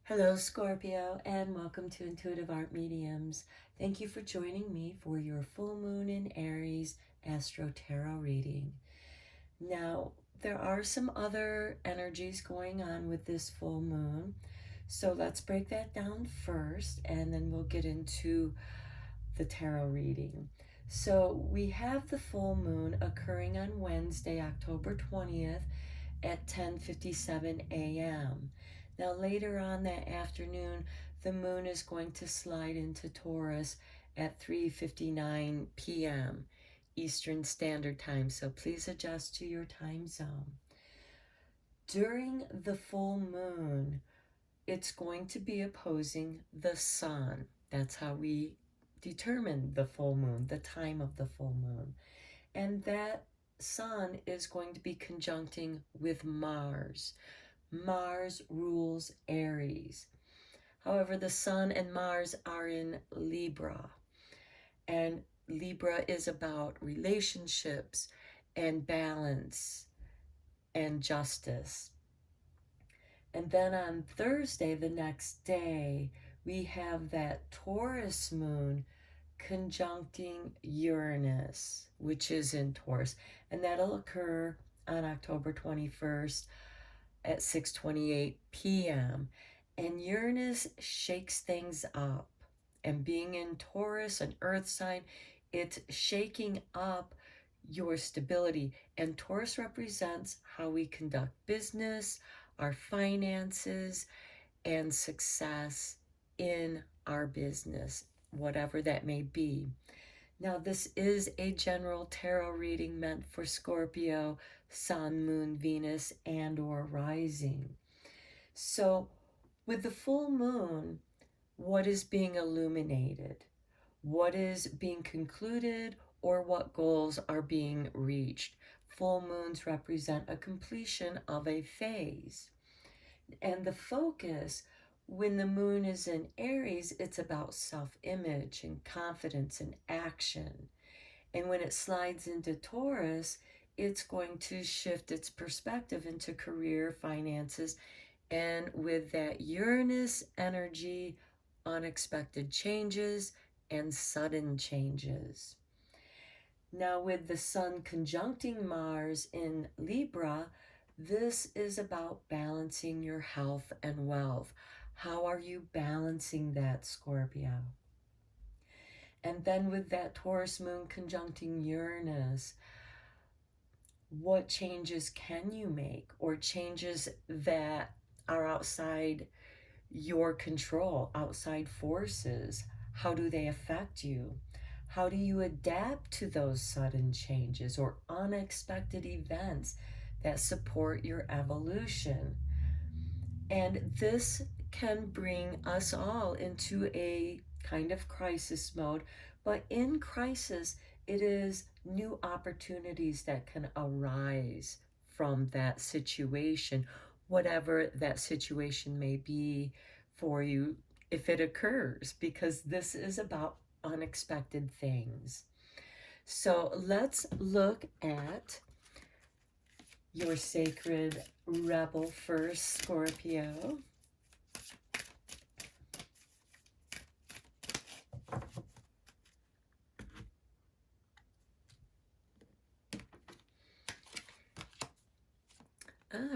Hello, Scorpio, and welcome to Intuitive Art Mediums. Thank you for joining me for your full moon in Aries Astro Tarot reading. Now, there are some other energies going on with this full moon, so let's break that down first, and then we'll get into the tarot reading. So, we have the full moon occurring on Wednesday, October 20th at 10:57 a.m. Now later on that afternoon, the moon is going to slide into Taurus at 3:59 p.m. Eastern Standard Time, so please adjust to your time zone. During the full moon, it's going to be opposing the sun. That's how we determine the full moon, the time of the full moon. And that sun is going to be conjuncting with Mars. Mars rules Aries. However, the sun and Mars are in Libra. And Libra is about relationships and balance and justice. And then on Thursday, the next day, we have that Taurus moon conjuncting Uranus, which is in Taurus, and that'll occur on October 21st at 6:28 p.m. And Uranus shakes things up. And being in Taurus, an earth sign, it's shaking up your stability. And Taurus represents how we conduct business, our finances, and success in our business, whatever that may be. Now, this is a general tarot reading meant for Scorpio, Sun, Moon, Venus, and or rising. So, with the full moon, what is being illuminated? What is being concluded, or what goals are being reached? Full moons represent a completion of a phase. And the focus, when the moon is in Aries, it's about self-image and confidence and action. And when it slides into Taurus, it's going to shift its perspective into career, finances, and with that Uranus energy, unexpected changes and sudden changes. Now, with the sun conjuncting Mars in Libra, this is about balancing your health and wealth. How are you balancing that, Scorpio? And then with that Taurus moon conjuncting Uranus, what changes can you make, or changes that are outside your control, outside forces? How do they affect you? How do you adapt to those sudden changes or unexpected events that support your evolution? And this can bring us all into a kind of crisis mode, but in crisis, it is new opportunities that can arise from that situation, whatever that situation may be for you if it occurs, because this is about unexpected things. So let's look at your sacred rebel first, Scorpio.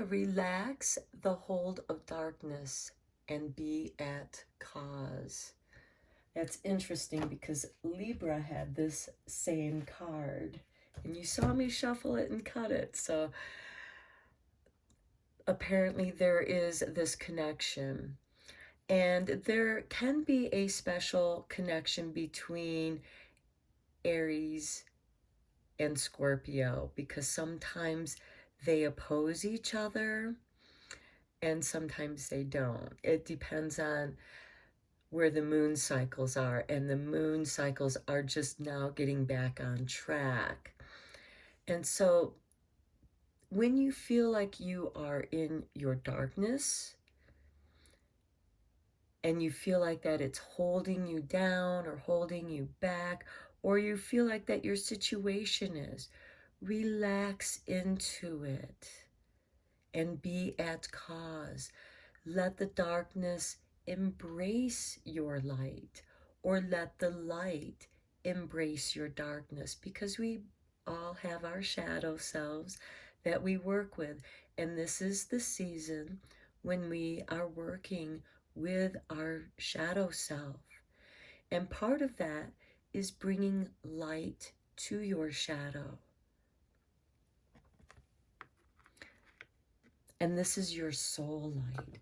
Relax the hold of darkness and be at cause. That's interesting because Libra had this same card, and you saw me shuffle it and cut it. So apparently there is this connection. And there can be a special connection between Aries and Scorpio, because sometimes they oppose each other and sometimes they don't. It depends on where the moon cycles are, and the moon cycles are just now getting back on track. And so when you feel like you are in your darkness and you feel like that it's holding you down or holding you back, or you feel like that your situation is, relax into it and be at cause. Let the darkness embrace your light, or let the light embrace your darkness, because we all have our shadow selves that we work with. And this is the season when we are working with our shadow self. And part of that is bringing light to your shadow. And this is your soul light.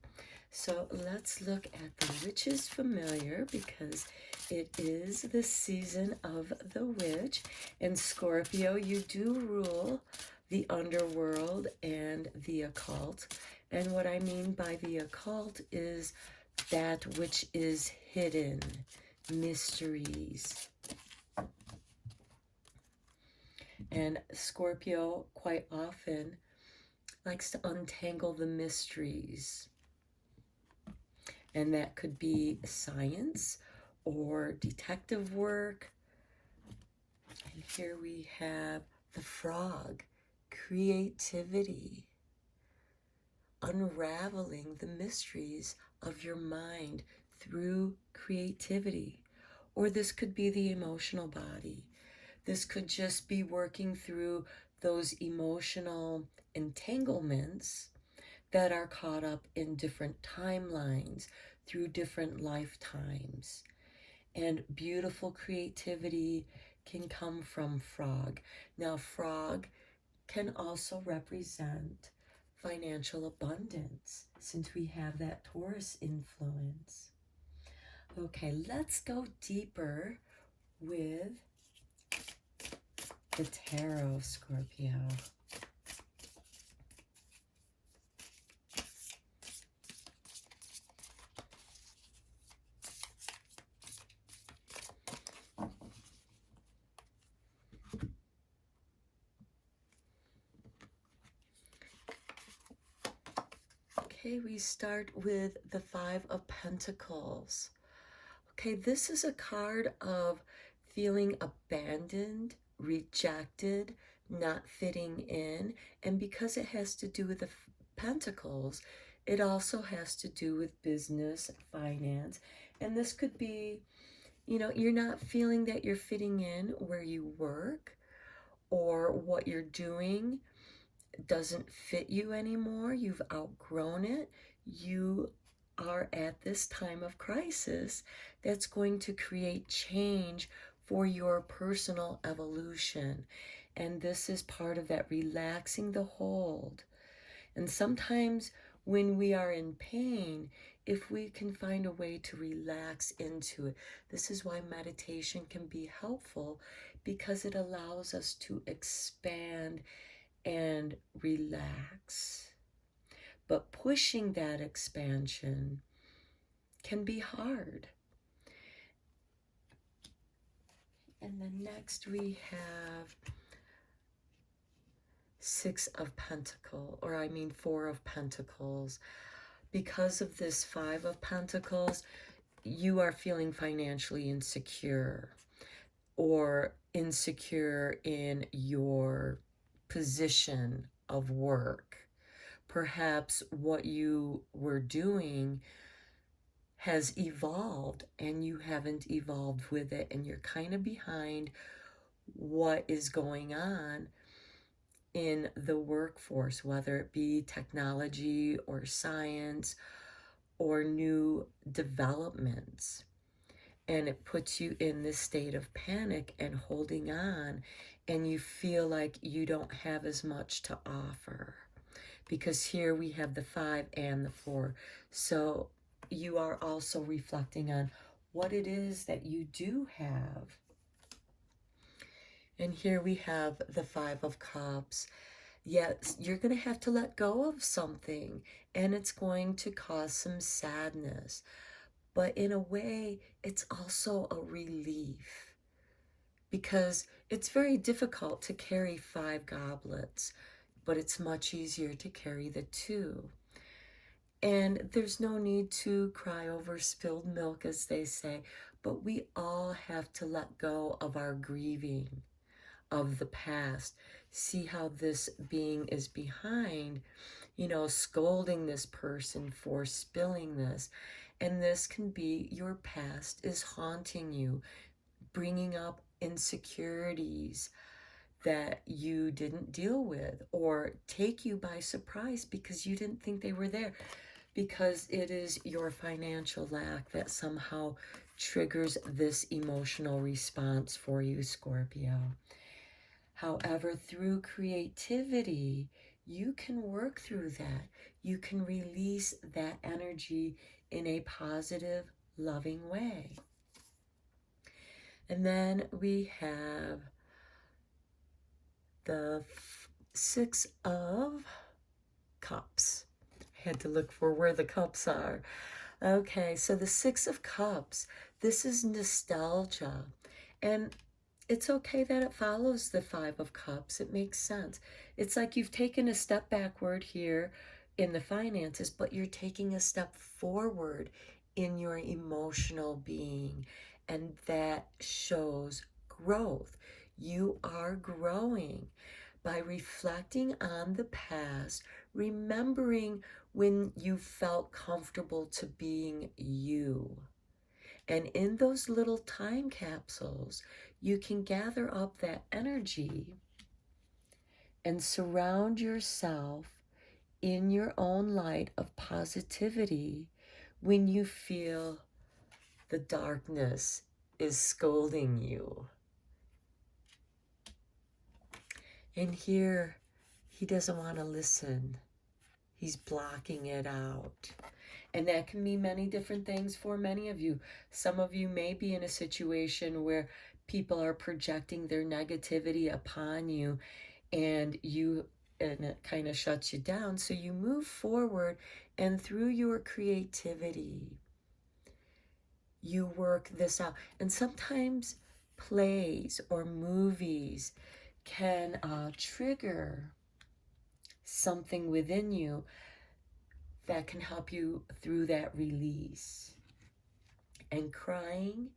So let's look at the Witch's Familiar, because it is the season of the witch. And Scorpio, you do rule the underworld and the occult. And what I mean by the occult is that which is hidden, mysteries. And Scorpio quite often likes to untangle the mysteries. And that could be science or detective work. And here we have the frog, creativity, unraveling the mysteries of your mind through creativity. Or this could be the emotional body. This could just be working through those emotional entanglements that are caught up in different timelines through different lifetimes. And beautiful creativity can come from frog. Now, frog can also represent financial abundance, since we have that Taurus influence. Okay, let's go deeper with the tarot, Scorpio. Okay, we start with the Five of Pentacles. Okay, this is a card of feeling abandoned, rejected, not fitting in. And because it has to do with the Pentacles, it also has to do with business, finance. And this could be, you're not feeling that you're fitting in where you work, or what you're doing doesn't fit you anymore. You've outgrown it. You are at this time of crisis that's going to create change for your personal evolution. And this is part of that relaxing the hold. And sometimes when we are in pain, if we can find a way to relax into it, this is why meditation can be helpful, because it allows us to expand and relax. But pushing that expansion can be hard. And then next we have Four of Pentacles. Because of this Five of Pentacles, you are feeling financially insecure, or insecure in your position of work. Perhaps what you were doing has evolved and you haven't evolved with it, and you're kind of behind what is going on in the workforce, whether it be technology or science or new developments. And it puts you in this state of panic and holding on, and you feel like you don't have as much to offer, because here we have the 5 and the 4. So you are also reflecting on what it is that you do have. And here we have the 5 of Cups. Yes, you're going to have to let go of something, and it's going to cause some sadness. But in a way, it's also a relief, because it's very difficult to carry 5 goblets, but it's much easier to carry the 2. And there's no need to cry over spilled milk, as they say, but we all have to let go of our grieving, of the past. See how this being is behind, scolding this person for spilling this. And this can be your past is haunting you, bringing up insecurities that you didn't deal with, or take you by surprise because you didn't think they were there, because it is your financial lack that somehow triggers this emotional response for you, Scorpio. However, through creativity, you can work through that. You can release that energy in a positive, loving way. And then we have the Six of Cups. I had to look for where the cups are. Okay, so the Six of Cups, this is nostalgia. And it's okay that it follows the Five of Cups. It makes sense. It's like you've taken a step backward here in the finances, but you're taking a step forward in your emotional being. And that shows growth. You are growing by reflecting on the past, remembering when you felt comfortable to being you. And in those little time capsules, you can gather up that energy and surround yourself in your own light of positivity when you feel the darkness is scolding you. And here, he doesn't want to listen. He's blocking it out. And that can mean many different things for many of you. Some of you may be in a situation where people are projecting their negativity upon you, and it kind of shuts you down. So you move forward, and through your creativity, you work this out. And sometimes plays or movies can trigger something within you that can help you through that release. And crying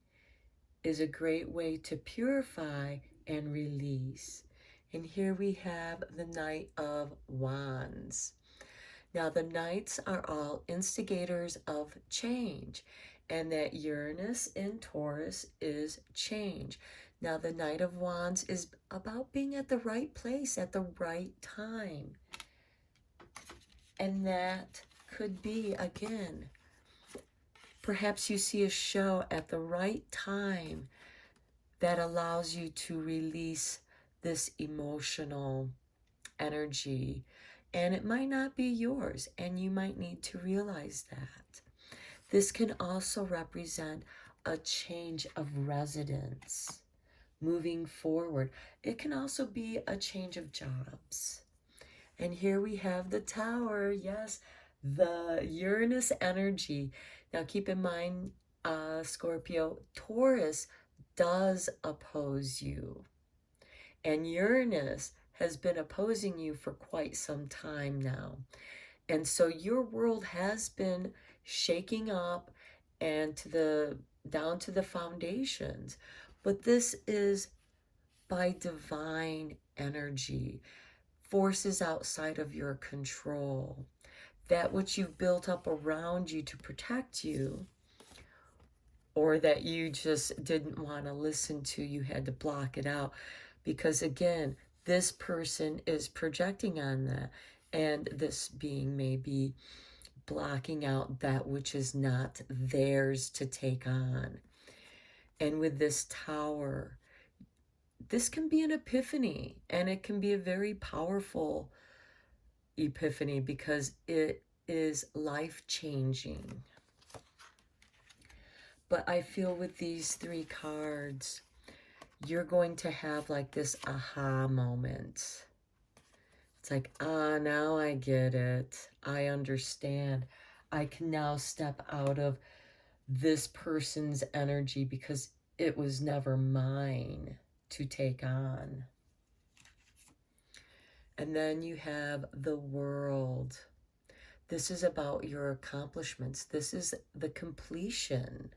is a great way to purify and release. And here we have the Knight of Wands. Now, the Knights are all instigators of change, and that Uranus in Taurus is change. Now, the Knight of Wands is about being at the right place at the right time. And that could be, again, perhaps you see a show at the right time that allows you to release this emotional energy. And it might not be yours, and you might need to realize that. This can also represent a change of residence, moving forward. It can also be a change of jobs. And here we have the Tower, yes, the Uranus energy. Now keep in mind, Scorpio, Taurus does oppose you. And Uranus has been opposing you for quite some time now. And so your world has been shaking up and down to the foundations. But this is by divine energy, forces outside of your control. That which you've built up around you to protect you, or that you just didn't want to listen to, you had to block it out. Because again, this person is projecting on that, and this being may be blocking out that which is not theirs to take on. And with this Tower, this can be an epiphany, and it can be a very powerful epiphany because it is life-changing. But I feel with these three cards, you're going to have like this aha moment. It's like, now I get it. I understand. I can now step out of this person's energy because it was never mine to take on. And then you have the World. This is about your accomplishments. This is the completion.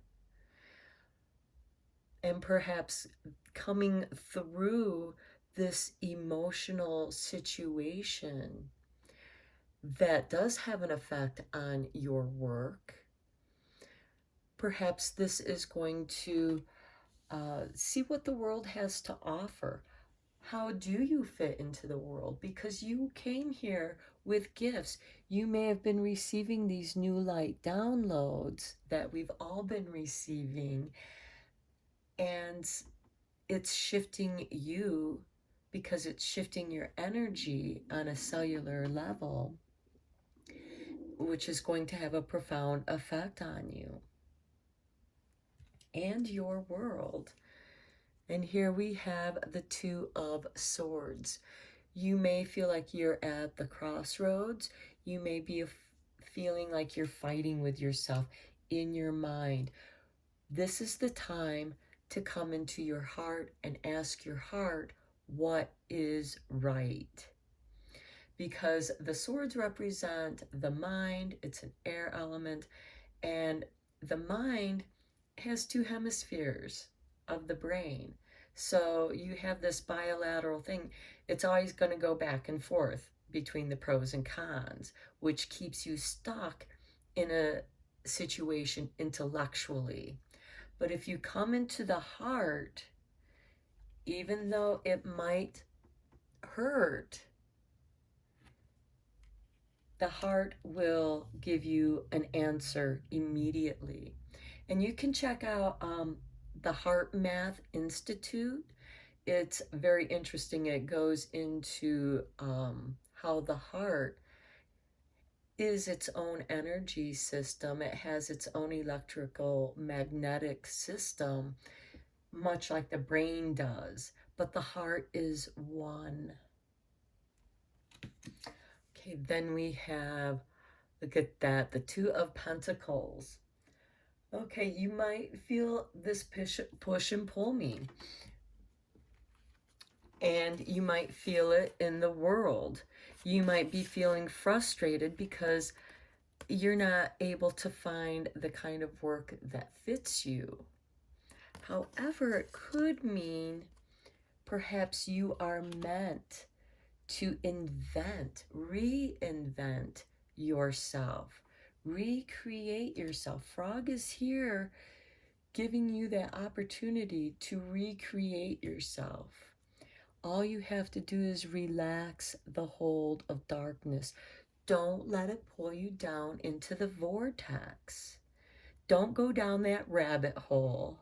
And perhaps coming through this emotional situation that does have an effect on your work. Perhaps this is going to see what the world has to offer. How do you fit into the world? Because you came here with gifts. You may have been receiving these new light downloads that we've all been receiving, and it's shifting you because it's shifting your energy on a cellular level, which is going to have a profound effect on you and your world. And here we have the Two of Swords. You may feel like you're at the crossroads. You may be feeling like you're fighting with yourself in your mind. This is the time to come into your heart and ask your heart what is right. Because the swords represent the mind, it's an air element, and the mind has two hemispheres of the brain. So you have this bilateral thing. It's always going to go back and forth between the pros and cons, which keeps you stuck in a situation intellectually. But if you come into the heart, even though it might hurt, the heart will give you an answer immediately. And you can check out the Heart Math Institute. It's very interesting. It goes into how the heart is its own energy system. It has its own electrical magnetic system, much like the brain does. But the heart is one. Okay, then we have, look at that, the Two of Pentacles. Okay, you might feel this push and pull me. And you might feel it in the world. You might be feeling frustrated because you're not able to find the kind of work that fits you. However, it could mean perhaps you are meant to reinvent yourself, recreate yourself. Frog is here giving you that opportunity to recreate yourself. All you have to do is relax the hold of darkness. Don't let it pull you down into the vortex. Don't go down that rabbit hole.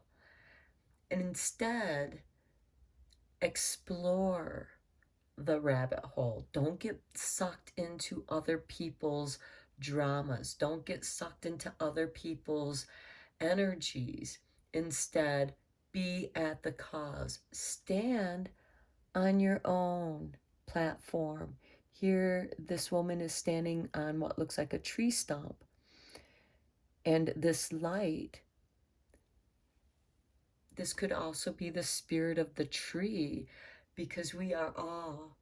And instead, explore the rabbit hole. Don't get sucked into other people's dramas. Don't get sucked into other people's energies. Instead, be at the cause. Stand on your own platform. Here, this woman is standing on what looks like a tree stump. And this light, this could also be the spirit of the tree, because we are all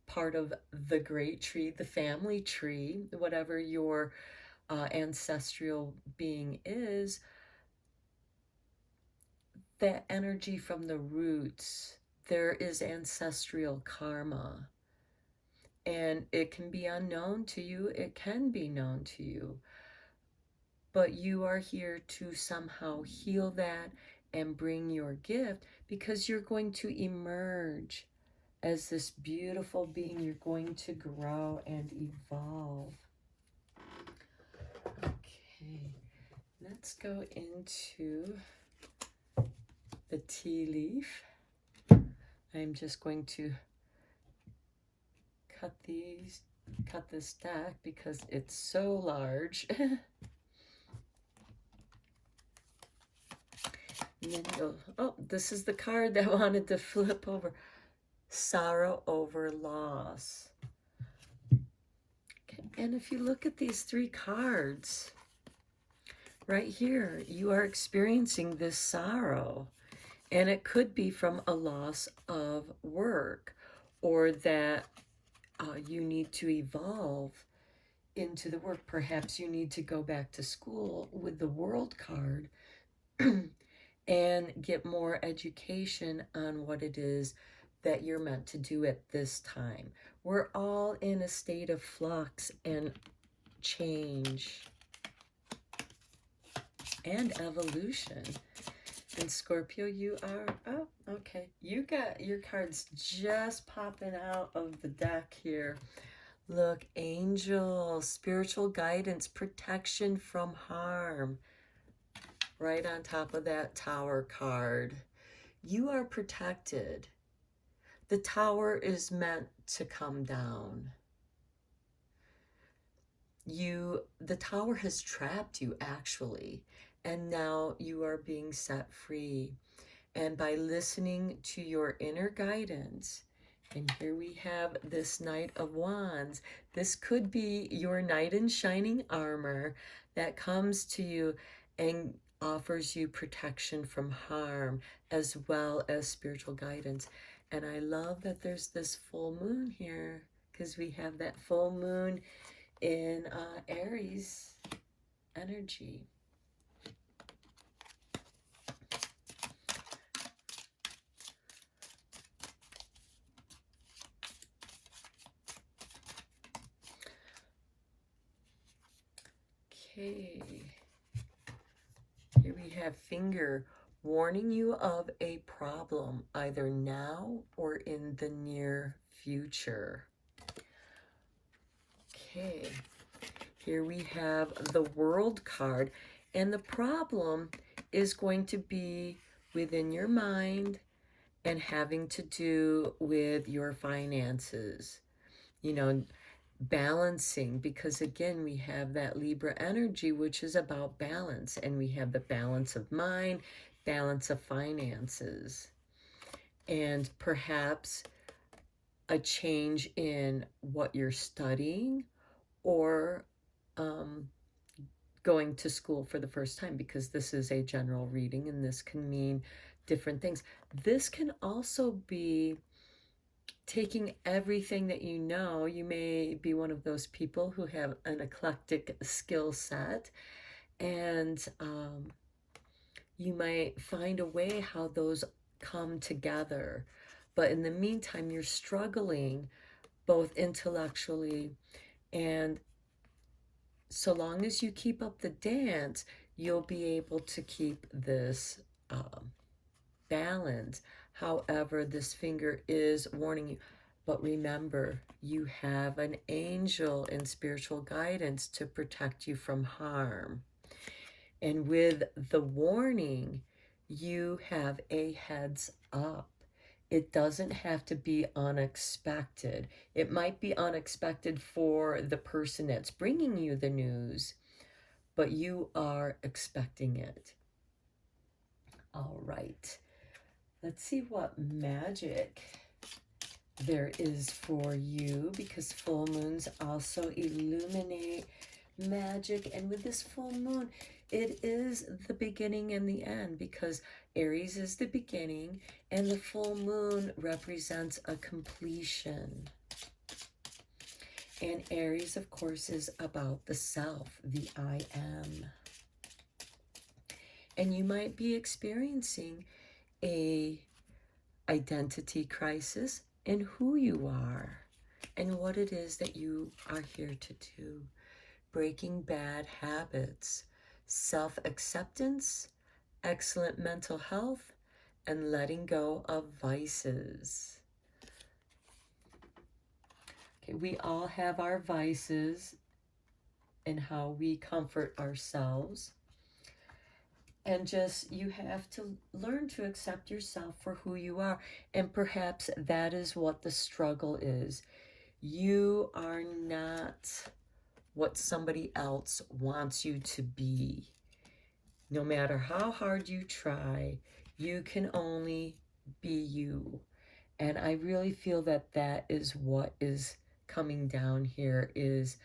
part of the great tree, the family tree, whatever your ancestral being is. That energy from the roots, there is ancestral karma. And it can be unknown to you, it can be known to you. But you are here to somehow heal that and bring your gift, because you're going to emerge as this beautiful being. You're going to grow and evolve. Okay, let's go into the tea leaf. I'm just going to cut this deck because it's so large. And then go, oh, this is the card that I wanted to flip over. Sorrow over loss. Okay. And if you look at these three cards, right here, you are experiencing this sorrow. And it could be from a loss of work, or that you need to evolve into the work. Perhaps you need to go back to school with the World card and get more education on what it is that you're meant to do at this time. We're all in a state of flux and change and evolution. And Scorpio, you are, oh, okay. You got your cards just popping out of the deck here. Look, angel, spiritual guidance, protection from harm. Right on top of that Tower card. You are protected. The Tower is meant to come down. The Tower has trapped you, actually, and now you are being set free. And by listening to your inner guidance, and here we have this Knight of Wands. This could be your knight in shining armor that comes to you and offers you protection from harm as well as spiritual guidance. And I love that there's this full moon here, because we have that full moon in Aries energy. Okay, here we have finger warning you of a problem either now or in the near future. Okay, here we have the World card, and the problem is going to be within your mind and having to do with your finances. You know, balancing, because again we have that Libra energy, which is about balance, and we have the balance of mind, balance of finances, and perhaps a change in what you're studying, or going to school for the first time, because this is a general reading and this can mean different things. This can also be taking everything that you know. You may be one of those people who have an eclectic skill set, and you might find a way how those come together. But in the meantime, you're struggling both intellectually, and so long as you keep up the dance, you'll be able to keep this balance. However, this finger is warning you. But remember, you have an angel in spiritual guidance to protect you from harm. And with the warning, you have a heads up. It doesn't have to be unexpected. It might be unexpected for the person that's bringing you the news, but you are expecting it. All right. Let's see what magic there is for you, because full moons also illuminate magic. And with this full moon, it is the beginning and the end, because Aries is the beginning and the full moon represents a completion. And Aries, of course, is about the self, the I am. And you might be experiencing a identity crisis in who you are and what it is that you are here to do. Breaking bad habits, self-acceptance, excellent mental health, and letting go of vices. Okay, we all have our vices and how we comfort ourselves. And just, you have to learn to accept yourself for who you are. And perhaps that is what the struggle is. You are not what somebody else wants you to be. No matter how hard you try, you can only be you. And I really feel that that is what is coming down here, is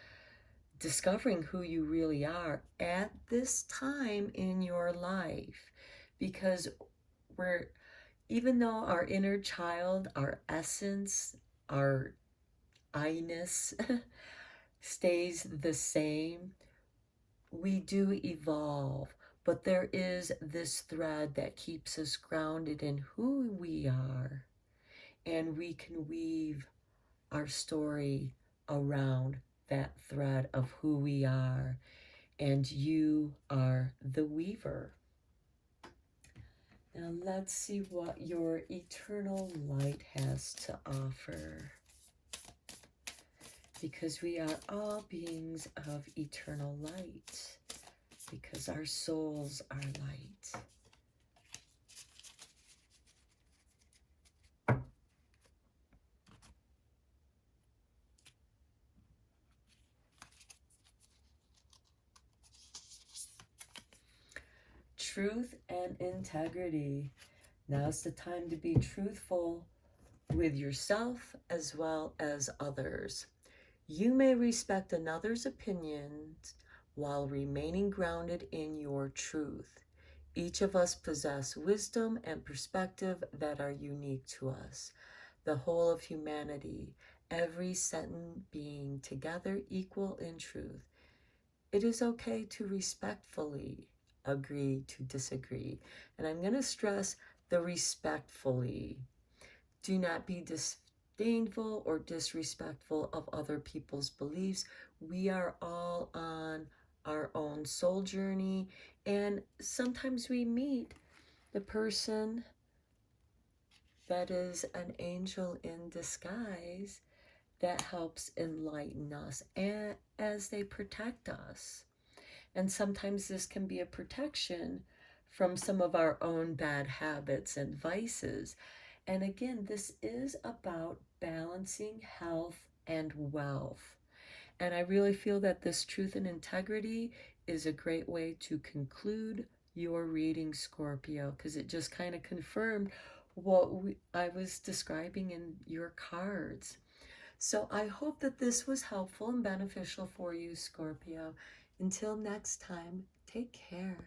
discovering who you really are at this time in your life. Because even though our inner child, our essence, our I-ness stays the same, we do evolve. But there is this thread that keeps us grounded in who we are. and we can weave our story around that thread of who we are, and you are the weaver. Now let's see what your eternal light has to offer, because we are all beings of eternal light, because our souls are light. Truth and integrity. Now's the time to be truthful with yourself as well as others. You may respect another's opinions while remaining grounded in your truth. Each of us possess wisdom and perspective that are unique to us. The whole of humanity, every sentient being together equal in truth. It is okay to respectfully agree to disagree. And I'm going to stress the respectfully. Do not be disdainful or disrespectful of other people's beliefs. We are all on our own soul journey, and sometimes we meet the person that is an angel in disguise that helps enlighten us and as they protect us. And sometimes this can be a protection from some of our own bad habits and vices. And again, this is about balancing health and wealth. And I really feel that this truth and integrity is a great way to conclude your reading, Scorpio, because it just kind of confirmed what I was describing in your cards. So I hope that this was helpful and beneficial for you, Scorpio. Until next time, take care.